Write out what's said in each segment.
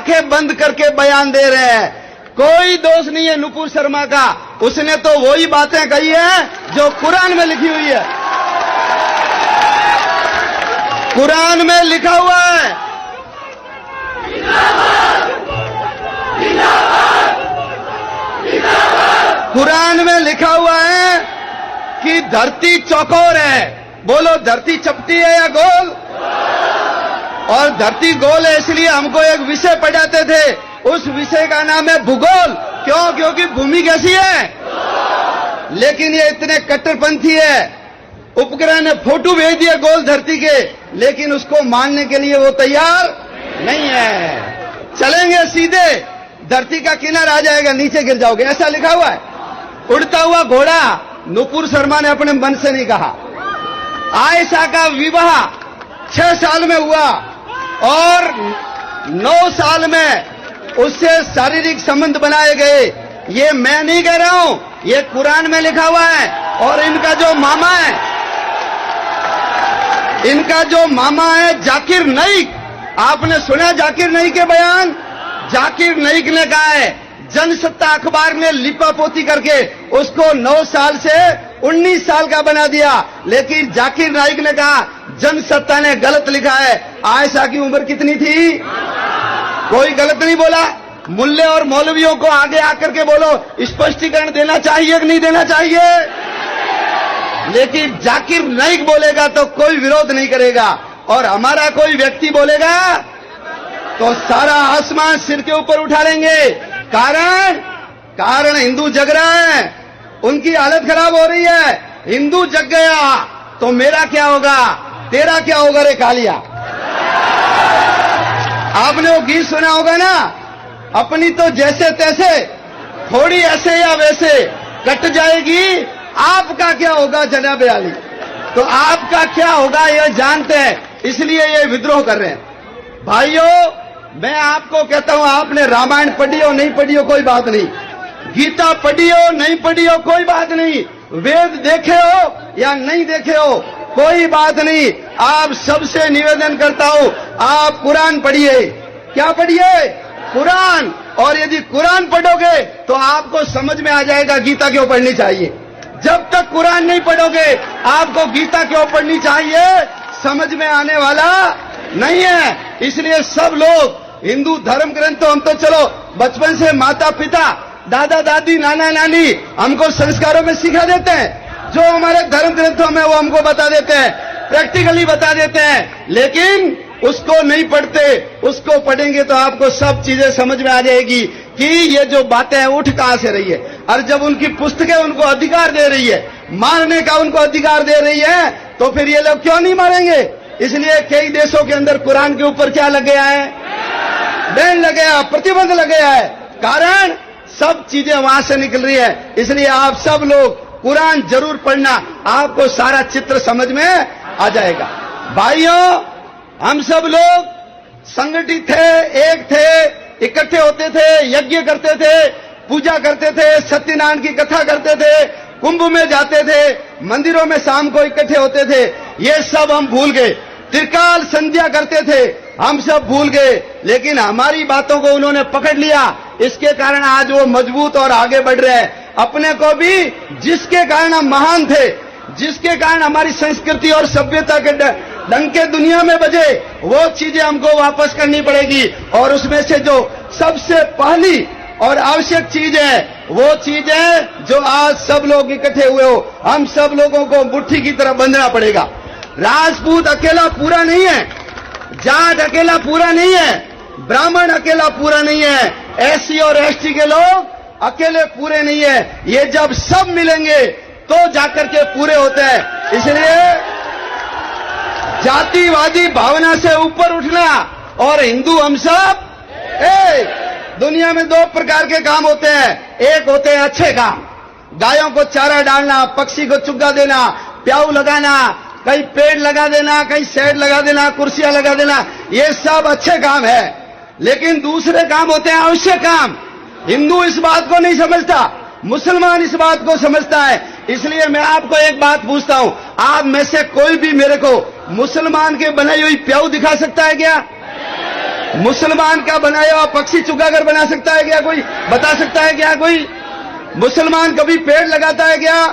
आंखें बंद करके बयान दे रहे हैं। कोई दोष नहीं है नुपुर शर्मा का, उसने तो वही बातें कही है जो कुरान में लिखी हुई है। कुरान में लिखा हुआ है, कुरान में लिखा हुआ है कि धरती चौकोर है। बोलो, धरती चपटी है या गोल? और धरती गोल है इसलिए हमको एक विषय पढ़ाते थे, उस विषय का नाम है भूगोल। क्यों? क्योंकि भूमि कैसी है। लेकिन ये इतने कट्टरपंथी है, उपग्रह ने फोटो भेज दिए गोल धरती के, लेकिन उसको मानने के लिए वो तैयार नहीं है। चलेंगे सीधे, धरती का किनारा आ जाएगा, नीचे गिर जाओगे, ऐसा लिखा हुआ है। उड़ता हुआ घोड़ा नुपुर शर्मा ने अपने मन से नहीं कहा। आयशा का विवाह 6 साल में हुआ और 9 साल में उससे शारीरिक संबंध बनाए गए। ये मैं नहीं कह रहा हूं, ये कुरान में लिखा हुआ है। और इनका जो मामा है, इनका जो मामा है जाकिर नाइक, आपने सुना जाकिर नाइक के बयान? जाकिर नाइक ने कहा है, जनसत्ता अखबार ने लिपापोती करके उसको 9 साल से 19 साल का बना दिया। लेकिन जाकिर नाइक ने कहा जनसत्ता ने गलत लिखा है। आयशा की उम्र कितनी थी? कोई गलत नहीं बोला। मुल्ले और मौलवियों को आगे आकर के बोलो, स्पष्टीकरण देना चाहिए कि नहीं देना चाहिए? लेकिन जाकिर नाइक बोलेगा तो कोई विरोध नहीं करेगा, और हमारा कोई व्यक्ति बोलेगा तो सारा आसमान सिर के ऊपर उठा लेंगे। कारण हिंदू जग रहा है, उनकी हालत खराब हो रही है। हिंदू जग गया तो मेरा क्या होगा, तेरा क्या होगा रे कालिया। आपने वो गीत सुना होगा ना, अपनी तो जैसे तैसे थोड़ी ऐसे या वैसे कट जाएगी, आपका क्या होगा जनाब अली। तो आपका क्या होगा ये जानते हैं, इसलिए ये विद्रोह कर रहे हैं। भाइयों, मैं आपको कहता हूं, आपने रामायण पढ़ी हो नहीं पढ़ी हो कोई बात नहीं, गीता पढ़ी हो नहीं पढ़ी हो कोई बात नहीं, वेद देखे हो या नहीं देखे हो कोई बात नहीं। आप सबसे निवेदन करता हूं, आप कुरान पढ़िए। क्या पढ़िए? कुरान। और यदि कुरान पढ़ोगे तो आपको समझ में आ जाएगा गीता क्यों पढ़नी चाहिए। जब तक कुरान नहीं पढ़ोगे आपको गीता क्यों पढ़नी चाहिए समझ में आने वाला नहीं है। इसलिए सब लोग हिंदू धर्म ग्रंथ तो हम तो चलो बचपन से माता पिता दादा दादी नाना नानी हमको संस्कारों में सिखा देते हैं, जो हमारे धर्म ग्रंथों में वो हमको बता देते हैं, प्रैक्टिकली बता देते हैं। लेकिन उसको नहीं पढ़ते, उसको पढ़ेंगे तो आपको सब चीजें समझ में आ जाएगी कि ये जो बातें हैं उठ कहां से रही है। और जब उनकी पुस्तकें उनको अधिकार दे रही है, मारने का उनको अधिकार दे रही है, तो फिर ये लोग क्यों नहीं मारेंगे। इसलिए कई देशों के अंदर कुरान के ऊपर क्या लग गया है, बैन लग गया, प्रतिबंध लग गया है। कारण सब चीजें वहां से निकल रही है। इसलिए आप सब लोग कुरान जरूर पढ़ना, आपको सारा चित्र समझ में आ जाएगा। भाइयों, हम सब लोग संगठित थे, एक थे, इकट्ठे होते थे, यज्ञ करते थे, पूजा करते थे, सत्यनारायण की कथा करते थे, कुंभ में जाते थे, मंदिरों में शाम को इकट्ठे होते थे। ये सब हम भूल गए। त्रिकाल संध्या करते थे, हम सब भूल गए। लेकिन हमारी बातों को उन्होंने पकड़ लिया, इसके कारण आज वो मजबूत और आगे बढ़ रहे हैं। अपने को भी जिसके कारण हम महान थे, जिसके कारण हमारी संस्कृति और सभ्यता के डंके दुनिया में बजे, वो चीजें हमको वापस करनी पड़ेगी। और उसमें से जो सबसे पहली और आवश्यक चीज है वो चीज है जो आज सब लोग इकट्ठे हुए हो, हम सब लोगों को मुट्ठी की तरह बंधना पड़ेगा। राजपूत अकेला पूरा नहीं है, जाट अकेला पूरा नहीं है, ब्राह्मण अकेला पूरा नहीं है, एससी और एसटी के लोग अकेले पूरे नहीं है। ये जब सब मिलेंगे तो जाकर के पूरे होते हैं। इसलिए जातिवादी भावना से ऊपर उठना और हिंदू हम सब एक। दुनिया में 2 प्रकार के काम होते हैं, एक होते हैं अच्छे काम, गायों को चारा डालना, पक्षी को चुग्गा देना, प्याऊ लगाना, कहीं पेड़ लगा देना, कहीं शेड लगा देना, कुर्सियां लगा देना, ये सब अच्छे काम है। लेकिन दूसरे काम होते हैं आवश्यक काम। हिंदू इस बात को नहीं समझता, मुसलमान इस बात को समझता है। इसलिए मैं आपको एक बात पूछता हूं, आप में से कोई भी मेरे को मुसलमान के बनाई हुई प्याऊ दिखा सकता है क्या? मुसलमान का बनाया हुआ पक्षी चुकाकर बना सकता है क्या कोई? बता सकता है क्या कोई? मुसलमान कभी पेड़ लगाता है क्या?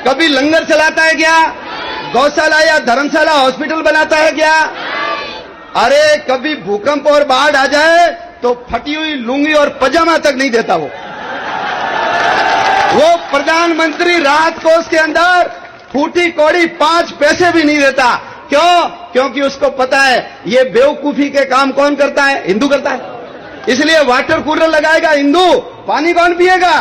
कभी लंगर चलाता है क्या? गौशाला या धर्मशाला हॉस्पिटल बनाता है क्या? अरे कभी भूकंप और बाढ़ आ जाए तो फटी हुई लुंगी और पजामा तक नहीं देता वो प्रधानमंत्री राहत कोष के अंदर फूटी कौड़ी 5 पैसे भी नहीं देता। क्यों? क्योंकि उसको पता है ये बेवकूफी के काम कौन करता है? हिंदू करता है। इसलिए वाटर कूलर लगाएगा हिंदू, पानी कौन पिएगा?